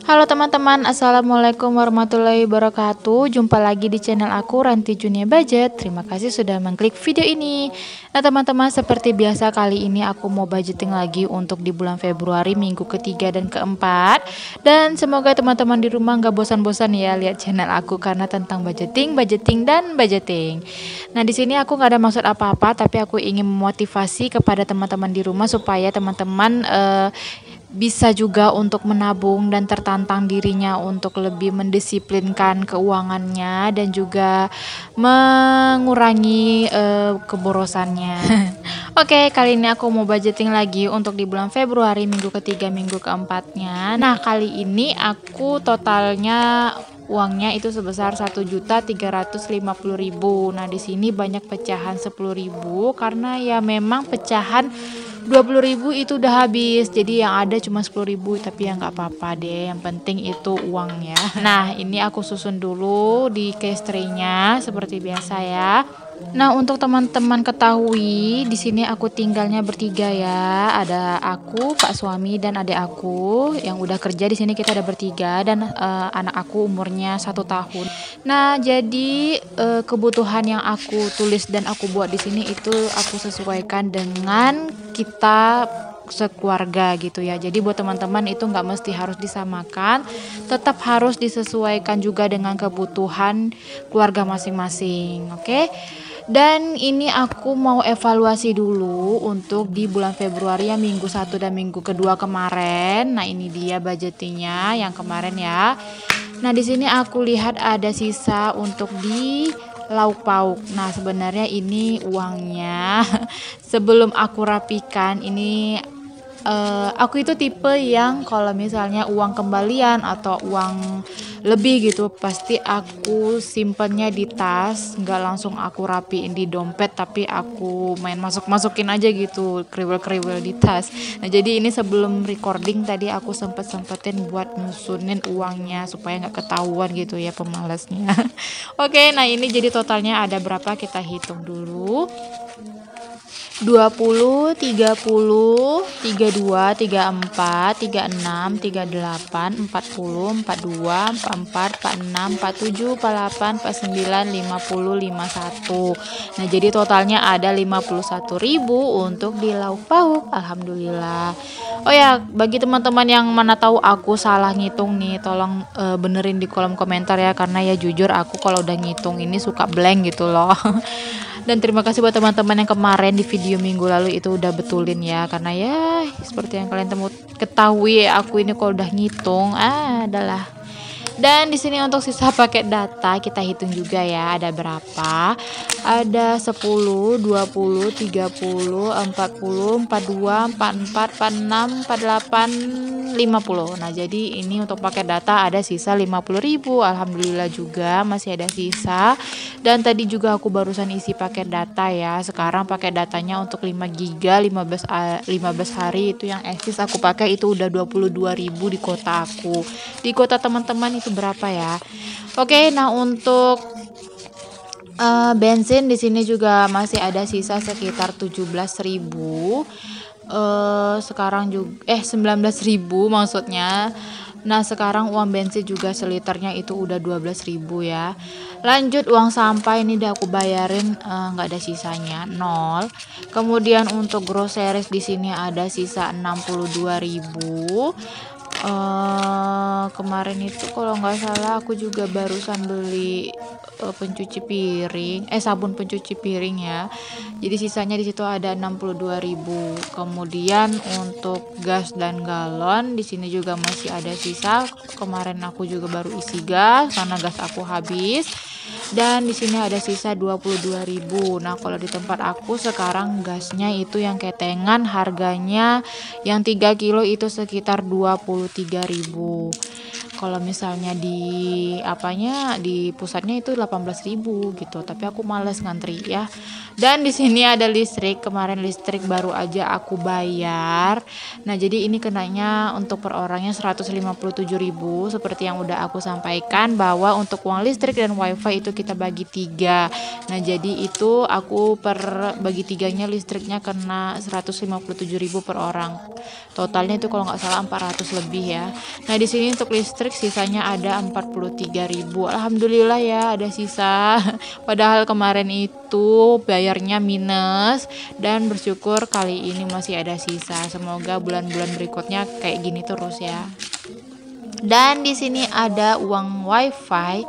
Halo teman-teman, assalamualaikum warahmatullahi wabarakatuh. Jumpa lagi di channel aku Ranti Junia Budget. Terima kasih sudah mengklik video ini. Nah teman-teman, seperti biasa kali ini aku mau budgeting lagi untuk di bulan Februari minggu ketiga dan keempat. Dan semoga teman-teman di rumah nggak bosan-bosan ya lihat channel aku karena tentang budgeting, dan budgeting. Nah di sini aku nggak ada maksud apa-apa, tapi aku ingin memotivasi kepada teman-teman di rumah supaya teman-teman bisa juga untuk menabung dan tertantang dirinya untuk lebih mendisiplinkan keuangannya dan juga mengurangi keborosannya. Oke, kali ini aku mau budgeting lagi untuk di bulan Februari minggu ketiga minggu keempatnya. Nah, kali ini aku totalnya uangnya itu sebesar 1.350.000. Nah, di sini banyak pecahan 10.000 karena ya memang pecahan 20.000 itu udah habis, jadi yang ada cuma 10.000, tapi ya nggak apa-apa deh, yang penting itu uangnya. Nah ini aku susun dulu di cash tray-nya seperti biasa ya. Nah untuk teman-teman ketahui di sini aku tinggalnya bertiga ya, ada aku, pak suami dan adik aku yang udah kerja di sini, kita ada bertiga dan anak aku umurnya 1 tahun. Nah jadi kebutuhan yang aku tulis dan aku buat di sini itu aku sesuaikan dengan kita sekeluarga gitu ya. Jadi buat teman-teman itu nggak mesti harus disamakan, tetap harus disesuaikan juga dengan kebutuhan keluarga masing-masing. Oke. Dan ini aku mau evaluasi dulu untuk di bulan Februari ya, minggu 1 dan minggu kedua kemarin. Nah, ini dia budgetingnya yang kemarin ya. Nah, di sini aku lihat ada sisa untuk di lauk pauk. Nah, sebenarnya ini uangnya sebelum aku rapikan ini aku itu tipe yang kalau misalnya uang kembalian atau uang lebih gitu pasti aku simpennya di tas, nggak langsung aku rapiin di dompet, tapi aku main masukin aja gitu, kriwel-kriwel di tas. Nah jadi ini sebelum recording tadi aku sempetin buat nyusunin uangnya supaya nggak ketahuan gitu ya pemalasnya. Oke, nah ini jadi totalnya ada berapa, kita hitung dulu. 20, 30, 32, 34, 36, 38, 40, 42, 44, 46, 47, 48, 49, 50, 51. Nah, jadi totalnya ada 51.000 untuk di lauk pauk. Alhamdulillah. Oh ya, bagi teman-teman yang mana tahu aku salah ngitung nih, tolong benerin di kolom komentar ya, karena ya jujur aku kalau udah ngitung ini suka blank gitu loh. Dan terima kasih buat teman-teman yang kemarin di video minggu lalu itu udah betulin ya, karena ya seperti yang kalian ketahui aku ini kalau udah ngitung adalah. Dan di sini untuk sisa paket data kita hitung juga ya, ada berapa? Ada 10, 20, 30, 40, 42, 44, 46, 48, 50. Nah, jadi ini untuk paket data ada sisa 50.000. Alhamdulillah juga masih ada sisa. Dan tadi juga aku barusan isi paket data ya. Sekarang paket datanya untuk 5 giga 15 hari itu yang eksis aku pakai itu udah 22.000 di kota aku. Di kota teman-teman itu berapa ya? Oke, nah untuk bensin di sini juga masih ada sisa sekitar 17.000. Sekarang juga 19.000 maksudnya. Nah sekarang uang bensin juga seliternya itu udah 12.000 ya. Lanjut uang sampah ini udah aku bayarin, nggak ada sisanya 0. Kemudian untuk groceries di sini ada sisa 62.000. Kemarin itu kalau nggak salah aku juga barusan beli pencuci piring, sabun pencuci piring ya. Jadi sisanya di situ ada 62.000. Kemudian untuk gas dan galon di sini juga masih ada sisa. Kemarin aku juga baru isi gas karena gas aku habis. Dan di sini ada sisa 22.000. Nah, kalau di tempat aku sekarang gasnya itu yang ketengan harganya yang 3 kilo itu sekitar 23.000. Kalau misalnya di apanya di pusatnya itu 18.000 gitu, tapi aku males ngantri ya. Dan di sini ada listrik, kemarin listrik baru aja aku bayar. Nah, jadi ini kenanya untuk per orangnya 157.000 seperti yang udah aku sampaikan bahwa untuk uang listrik dan wifi itu kita bagi 3. Nah, jadi itu aku per bagi 3-nya listriknya kena 157.000 per orang. Totalnya itu kalau nggak salah 400 lebih ya. Nah, di sini untuk listrik sisanya ada 43.000. Alhamdulillah ya ada sisa. Padahal kemarin itu bayarnya minus dan bersyukur kali ini masih ada sisa. Semoga bulan-bulan berikutnya kayak gini terus ya. Dan di sini ada uang wifi.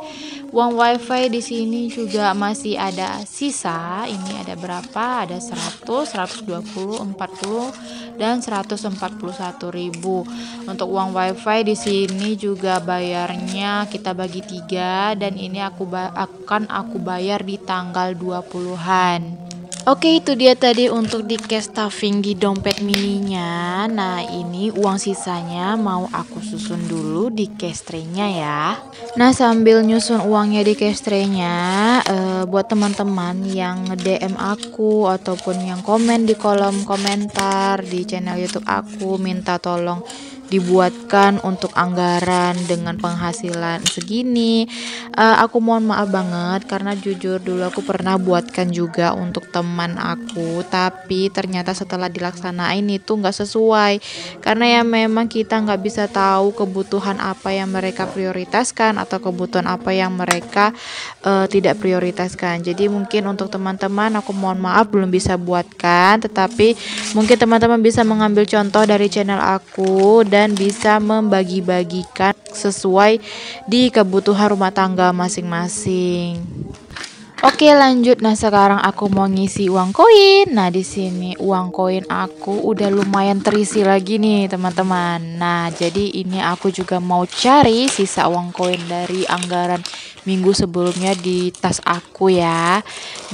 Uang wifi di sini juga masih ada sisa. Ini ada berapa? Ada 100, 120, 40 dan 141.000. Untuk uang wifi di sini juga bayarnya kita bagi 3 dan ini akan aku bayar di tanggal 20-an. Oke, itu dia tadi untuk di cash stuffing di dompet mininya. Nah, ini uang sisanya mau aku susun dulu di cash tray-nya ya. Nah, sambil nyusun uangnya di cash tray-nya, buat teman-teman yang nge-DM aku ataupun yang komen di kolom komentar di channel YouTube aku minta tolong dibuatkan untuk anggaran dengan penghasilan segini, aku mohon maaf banget karena jujur dulu aku pernah buatkan juga untuk teman aku, tapi ternyata setelah dilaksanain itu nggak sesuai karena ya memang kita nggak bisa tahu kebutuhan apa yang mereka prioritaskan atau kebutuhan apa yang mereka tidak prioritaskan. Jadi mungkin untuk teman-teman aku mohon maaf belum bisa buatkan, tetapi mungkin teman-teman bisa mengambil contoh dari channel aku dan bisa membagi-bagikan sesuai di kebutuhan rumah tangga masing-masing. Oke, lanjut. Nah, sekarang aku mau ngisi uang koin. Nah, di sini uang koin aku udah lumayan terisi lagi nih, teman-teman. Nah, jadi ini aku juga mau cari sisa uang koin dari anggaran minggu sebelumnya di tas aku ya.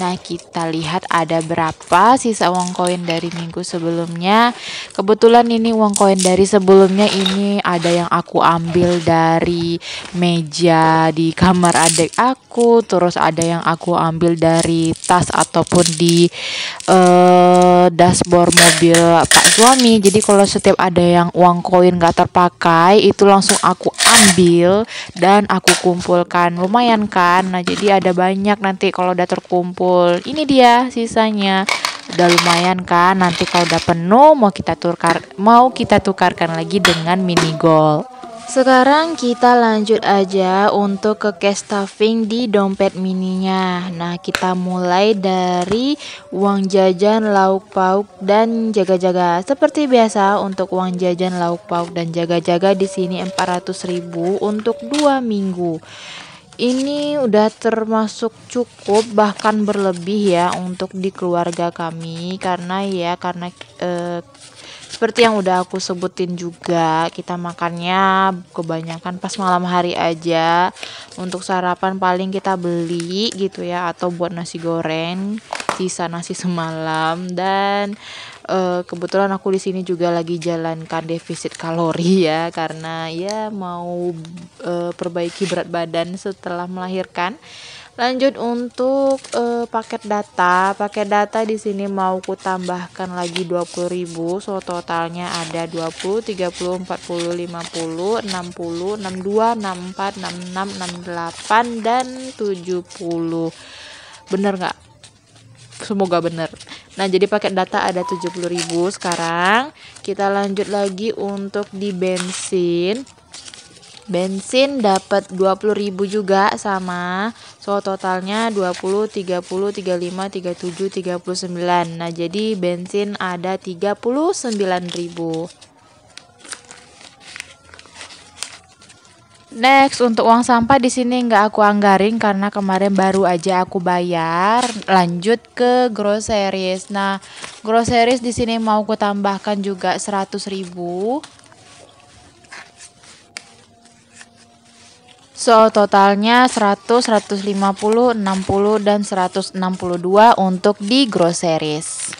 Nah, kita lihat ada berapa sisa uang koin dari minggu sebelumnya. Kebetulan ini uang koin dari sebelumnya ini ada yang aku ambil dari meja di kamar adik aku, terus ada yang aku ambil dari tas ataupun di dashboard mobil Pak suami. Jadi kalau setiap ada yang uang koin gak terpakai itu langsung aku ambil dan aku kumpulkan. Lumayan kan? Nah, jadi ada banyak nanti kalau udah terkumpul. Ini dia sisanya. Udah lumayan kan? Nanti kalau udah penuh mau kita tukarkan lagi dengan mini gold. Sekarang kita lanjut aja untuk ke cash stuffing di dompet mininya. Nah, kita mulai dari uang jajan, lauk pauk dan jaga-jaga. Seperti biasa untuk uang jajan, lauk pauk dan jaga-jaga di sini 400.000 untuk 2 minggu. Ini udah termasuk cukup bahkan berlebih ya untuk di keluarga kami karena seperti yang udah aku sebutin juga, kita makannya kebanyakan pas malam hari aja. Untuk sarapan paling kita beli gitu ya, atau buat nasi goreng, sisa nasi semalam. Dan kebetulan aku di sini juga lagi jalankan defisit kalori ya, karena ya mau perbaiki berat badan setelah melahirkan. Lanjut untuk paket data di sini mau ku tambahkan lagi 20.000, so totalnya ada 20, 30, 40, 50, 60, 62, 64, 66, 68 dan 70. Bener nggak? Semoga bener. Nah, jadi paket data ada 70.000. Sekarang kita lanjut lagi untuk di bensin. Bensin dapat 20.000 juga sama. So totalnya 20, 30, 35, 37, 39. Nah, jadi bensin ada 39.000. Next, untuk uang sampah di sini nggak aku anggarin karena kemarin baru aja aku bayar. Lanjut ke groceries. Nah, groceries di sini mau aku tambahkan juga 100.000. So totalnya 100, 150, 60 dan 162 untuk di groceries.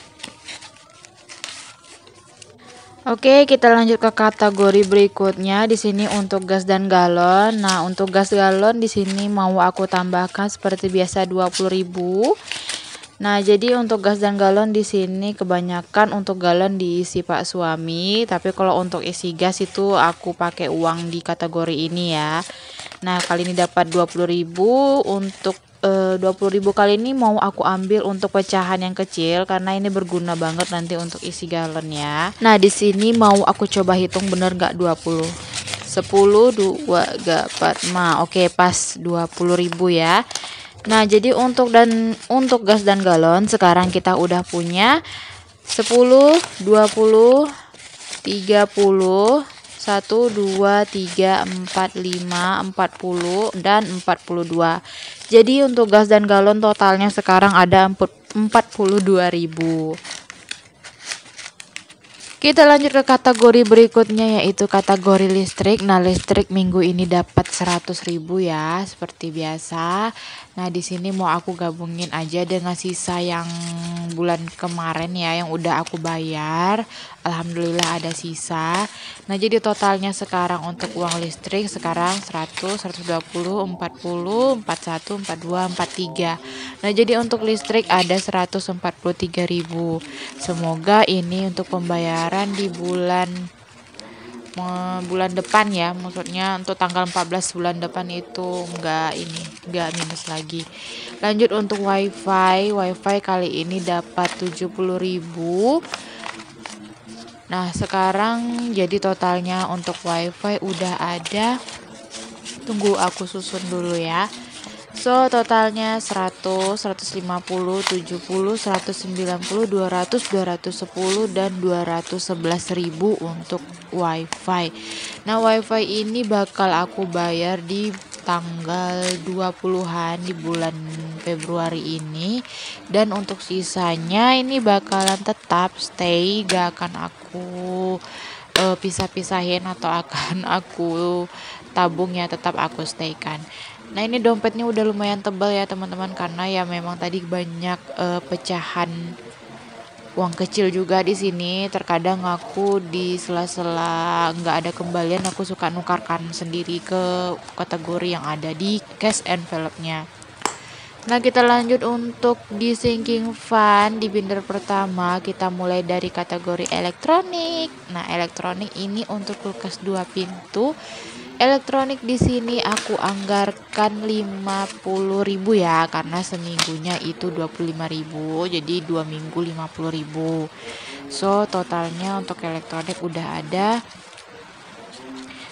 Oke, kita lanjut ke kategori berikutnya. Di sini untuk gas dan galon. Nah, untuk gas galon di sini mau aku tambahkan seperti biasa 20.000. Nah, jadi untuk gas dan galon di sini kebanyakan untuk galon diisi Pak suami, tapi kalau untuk isi gas itu aku pakai uang di kategori ini ya. Nah, kali ini dapat 20.000 untuk 20.000 kali ini mau aku ambil untuk pecahan yang kecil karena ini berguna banget nanti untuk isi galon ya. Nah, di sini mau aku coba hitung bener gak 20. 10, 2, 3, 4, 5. Oke, pas 20.000 ya. Nah, jadi untuk gas dan galon sekarang kita udah punya 10, 20, 30, 1, 2, 3, 4, 5, 40 dan 42. Jadi untuk gas dan galon totalnya sekarang ada 42.000. Kita lanjut ke kategori berikutnya yaitu kategori listrik. Nah, listrik minggu ini dapat 100.000 ya, seperti biasa. Nah, di sini mau aku gabungin aja dengan sisa yang bulan kemarin ya yang udah aku bayar. Alhamdulillah ada sisa. Nah, jadi totalnya sekarang untuk uang listrik sekarang 100, 120, 40, 41, 42, 43. Nah, jadi untuk listrik ada 143.000. Semoga ini untuk pembayaran di bulan depan ya, maksudnya untuk tanggal 14 bulan depan itu enggak minus lagi. Lanjut untuk wifi kali ini dapat 70.000. Nah, sekarang jadi totalnya untuk wifi udah ada, tunggu aku susun dulu ya. So, totalnya 100, 150, 70, 190, 200, 210 dan 211.000 untuk wifi. Nah, wifi ini bakal aku bayar di tanggal 20-an di bulan Februari ini, dan untuk sisanya ini bakalan tetap stay, gak akan aku pisah-pisahin atau akan aku tabung ya, tetap aku stay kan. Nah, ini dompetnya udah lumayan tebal ya teman-teman, karena ya memang tadi banyak pecahan uang kecil juga di sini. Terkadang aku di sela-sela nggak ada kembalian aku suka nukarkan sendiri ke kategori yang ada di cash envelope-nya. Nah, kita lanjut untuk di sinking fund di binder pertama. Kita mulai dari kategori elektronik. Nah, elektronik ini untuk kulkas 2 pintu. Elektronik di sini aku anggarkan 50.000 ya, karena seminggunya itu 25.000, jadi 2 minggu 50.000. So, totalnya untuk elektronik udah ada.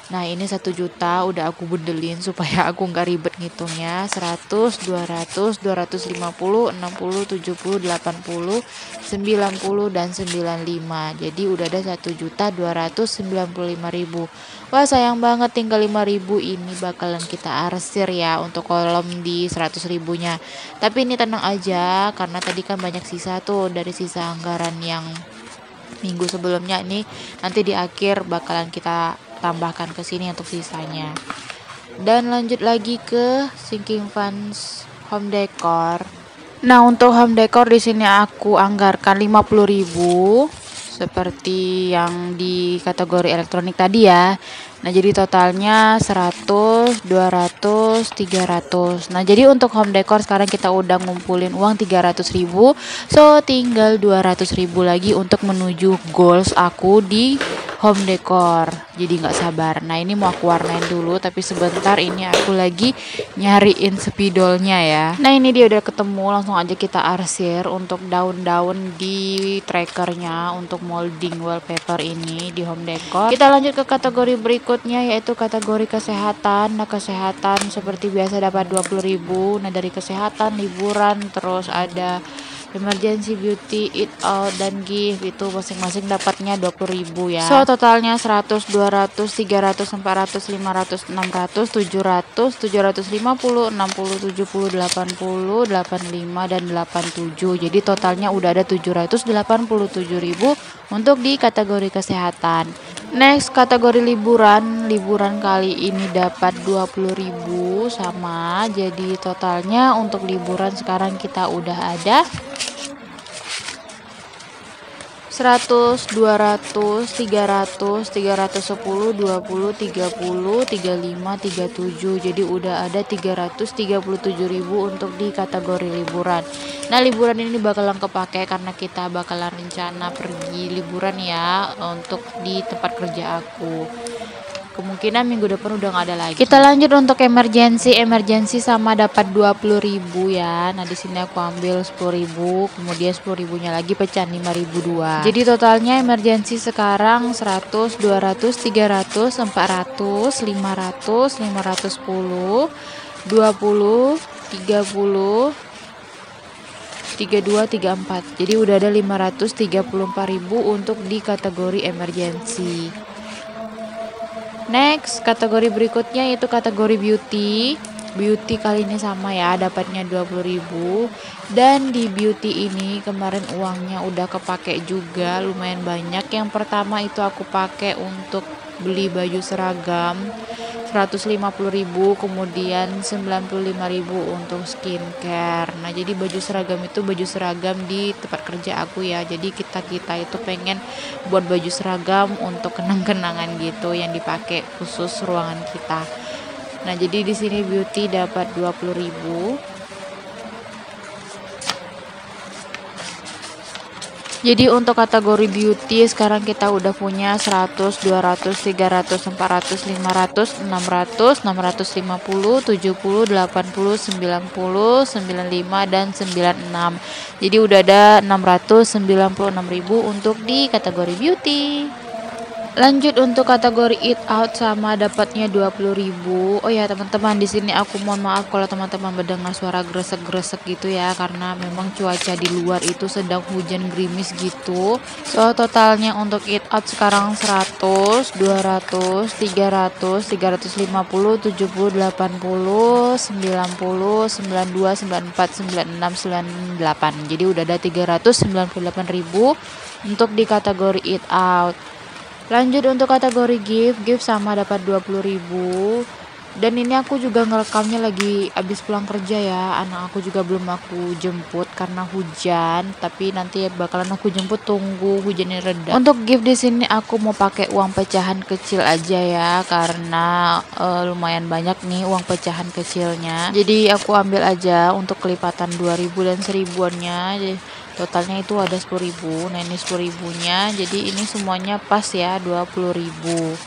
Nah, ini 1 juta udah aku bundelin supaya aku nggak ribet ngitungnya. 100, 200, 250, 60, 70, 80, 90 dan 95. Jadi udah ada 1.295.000. Wah, sayang banget tinggal 5.000 ini bakalan kita arsir ya untuk kolom di 100.000-nya. Tapi ini tenang aja karena tadi kan banyak sisa tuh dari sisa anggaran yang minggu sebelumnya. Ini nanti di akhir bakalan kita tambahkan ke sini untuk sisanya. Dan lanjut lagi ke sinking funds home decor. Nah, untuk home decor di sini aku anggarkan 50.000 seperti yang di kategori elektronik tadi ya. Nah, jadi totalnya 100, 200, 300. Nah, jadi untuk home decor sekarang kita udah ngumpulin uang 300.000. So, tinggal 200.000 lagi untuk menuju goals aku di home decor. Jadi nggak sabar. Nah, ini mau aku warnain dulu, tapi sebentar ini aku lagi nyariin spidolnya ya. Nah, ini dia udah ketemu, langsung aja kita arsir untuk daun-daun di trackernya untuk molding wallpaper ini di home decor. Kita lanjut ke kategori berikutnya yaitu kategori kesehatan. Nah, kesehatan seperti biasa dapat 20.000. Nah, dari kesehatan, liburan, terus ada emergency, beauty, eat out, dan gift itu masing-masing dapatnya 20.000 ya. So, totalnya 100, 200, 300, 400, 500, 600, 700, 750, 60, 70, 80, 85 dan 87. Jadi totalnya udah ada 787.000 untuk di kategori kesehatan. Next, kategori liburan. Liburan kali ini dapat 20.000 sama. Jadi totalnya untuk liburan sekarang kita udah ada 100, 200, 300, 310, 20, 30, 35, 37. Jadi udah ada 337.000 untuk di kategori liburan. Nah, liburan ini bakalan kepake karena kita bakalan rencana pergi liburan ya untuk di tempat kerja aku. Kemungkinan minggu depan udah nggak ada lagi. Kita lanjut untuk emergency sama dapat 20.000 ya. Nah, di sini aku ambil 10.000, kemudian 10.000-nya lagi pecahan 5.002. Jadi totalnya emergency sekarang 100, 200, 300, 400, 500, 510, 20, 30, 32, 34. Jadi udah ada 534.000 untuk di kategori emergency. Next, kategori berikutnya yaitu kategori beauty. Beauty kali ini sama ya, dapatnya 20.000. Dan di beauty ini kemarin uangnya udah kepake juga, lumayan banyak. Yang pertama itu aku pakai untuk beli baju seragam 150.000, kemudian 95.000 untuk skincare. Nah, jadi baju seragam itu baju seragam di tempat kerja aku ya. Jadi kita itu pengen buat baju seragam untuk kenang-kenangan gitu yang dipakai khusus ruangan kita. Nah, jadi di sini beauty dapat 20.000. Jadi untuk kategori beauty sekarang kita udah punya 100, 200, 300, 400, 500, 600, 650, 70, 80, 90, 95 dan 96. Jadi udah ada 696.000 untuk di kategori beauty. Lanjut untuk kategori eat out sama dapatnya 20.000. Oh ya teman-teman, di sini aku mohon maaf kalau teman-teman mendengar suara gresek-gresek gitu ya, karena memang cuaca di luar itu sedang hujan gerimis gitu. So totalnya untuk eat out sekarang 100, 200, 300, 350, 70, 80, 90, 92, 94, 96, 98. Jadi udah ada 398.000 untuk di kategori eat out. Lanjut untuk kategori gift sama dapat 20.000. Dan ini aku juga ngerekamnya lagi abis pulang kerja ya. Anak aku juga belum aku jemput karena hujan, tapi nanti bakalan aku jemput, tunggu hujannya reda. Untuk gift di sini aku mau pakai uang pecahan kecil aja ya, karena lumayan banyak nih uang pecahan kecilnya. Jadi aku ambil aja untuk kelipatan 2.000 dan 1.000-annya. Totalnya itu ada 10.000. Nah, ini 10.000-nya. Jadi ini semuanya pas ya, 20.000.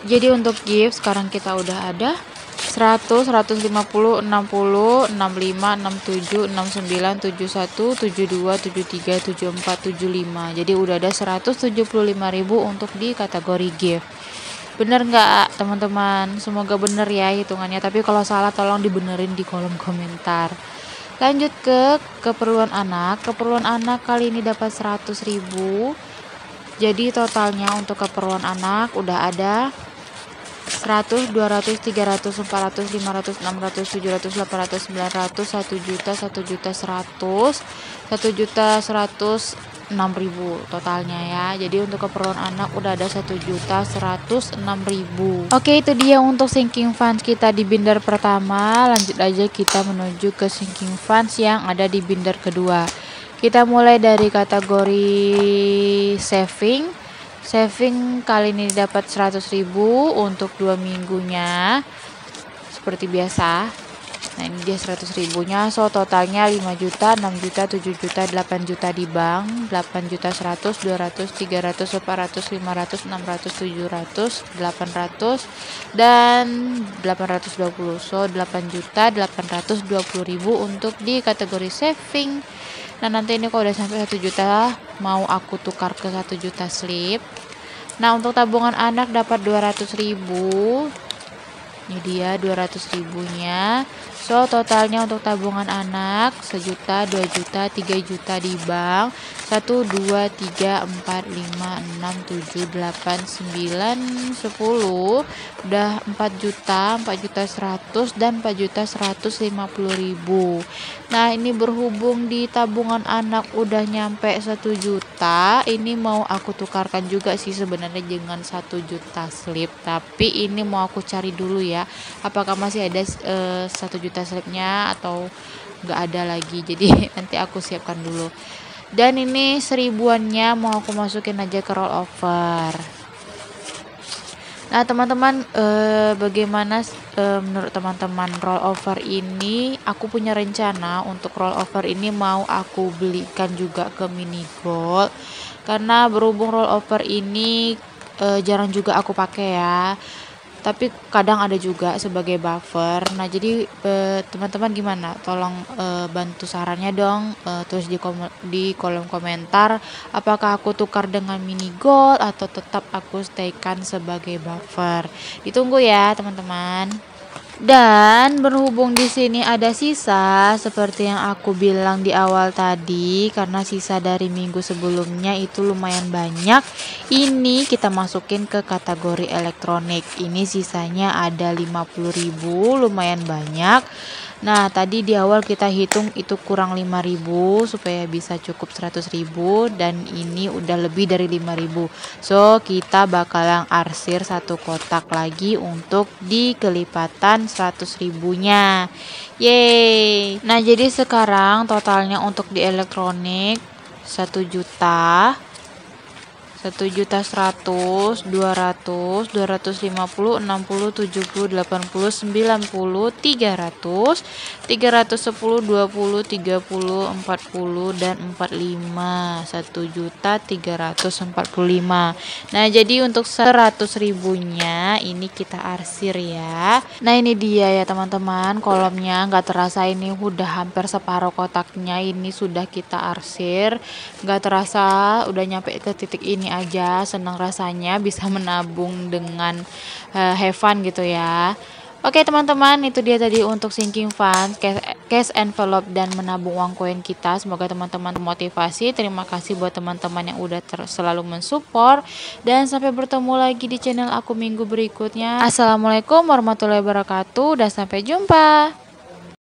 Jadi untuk gift sekarang kita udah ada 100, 150, 60, 65, 67, 69, 71, 72, 73, 74, 75. Jadi udah ada 175.000 untuk di kategori gift. Bener nggak teman-teman? Semoga bener ya hitungannya, tapi kalau salah tolong dibenerin di kolom komentar. Lanjut ke keperluan anak. Keperluan anak kali ini dapat 100.000. Jadi totalnya untuk keperluan anak udah ada 100, 200, 300, 400, 500, 600, 700, 800, 900, 1 juta, 1 juta 100, 1 juta 106.000 totalnya ya. Jadi untuk keperluan anak udah ada 1 juta 106.000. Oke, itu dia untuk sinking funds kita di binder pertama. Lanjut aja kita menuju ke sinking funds yang ada di binder kedua. Kita mulai dari kategori saving. Saving kali ini dapat 100.000 untuk 2 minggunya seperti biasa. Nah, ini dia 100.000-nya. So totalnya 5 juta, 6 juta, 7 juta, 8 juta di bank. 8 juta 100, 200, 300, 400, 500, 600, 700, 800 dan 820. So 8 juta 820.000 untuk di kategori saving. Nah, nanti ini kalau udah sampai 1 juta mau aku tukar ke 1 juta slip. Nah, untuk tabungan anak dapat 200.000. Ini dia 200.000-nya. So totalnya untuk tabungan anak 1 juta, 2 juta, 3 juta di bank. 1, 2, 3, 4, 5, 6, 7, 8, 9, 10. Udah 4 juta, 4 juta 100 dan 4 juta 150.000. Nah, ini berhubung di tabungan anak udah nyampe 1 juta, ini mau aku tukarkan juga sih sebenarnya dengan 1 juta slip, tapi ini mau aku cari dulu ya apakah masih ada 1 juta slipnya atau nggak ada lagi, jadi nanti aku siapkan dulu. Dan ini 1000-annya mau aku masukin aja ke roll over. Nah teman-teman, bagaimana menurut teman-teman roll over ini? Aku punya rencana untuk roll over ini mau aku belikan juga ke mini gold, karena berhubung roll over ini jarang juga aku pakai ya, tapi kadang ada juga sebagai buffer. Nah jadi teman-teman gimana? Tolong bantu sarannya dong, tulis di kolom komentar, apakah aku tukar dengan mini gold atau tetap aku staykan sebagai buffer. Ditunggu ya teman-teman. Dan berhubung di sini ada sisa seperti yang aku bilang di awal tadi, karena sisa dari minggu sebelumnya itu lumayan banyak, ini kita masukin ke kategori elektronik. Ini sisanya ada 50.000, lumayan banyak. Nah tadi di awal kita hitung itu kurang 5.000 supaya bisa cukup 100.000, dan ini udah lebih dari 5.000. So kita bakalan arsir satu kotak lagi untuk di kelipatan 100.000-nya. Yeay. Nah jadi sekarang totalnya untuk di elektronik 1 juta, 1.100.000, 200, 250, 60, 70, 80, 90, 300, 310, 20, 30, 40, dan 45. 1.345. Nah jadi untuk 100.000-nya ini kita arsir ya. Nah ini dia ya teman-teman, kolomnya nggak terasa ini udah hampir separuh kotaknya ini sudah kita arsir. Nggak terasa udah nyampe ke titik ini aja, senang rasanya bisa menabung dengan have fun gitu ya. Oke teman-teman, itu dia tadi untuk sinking fund, cash envelope, dan menabung uang koin kita. Semoga teman-teman termotivasi. Terima kasih buat teman-teman yang udah selalu mensupport, dan sampai bertemu lagi di channel aku minggu berikutnya. Assalamualaikum warahmatullahi wabarakatuh, dan sampai jumpa.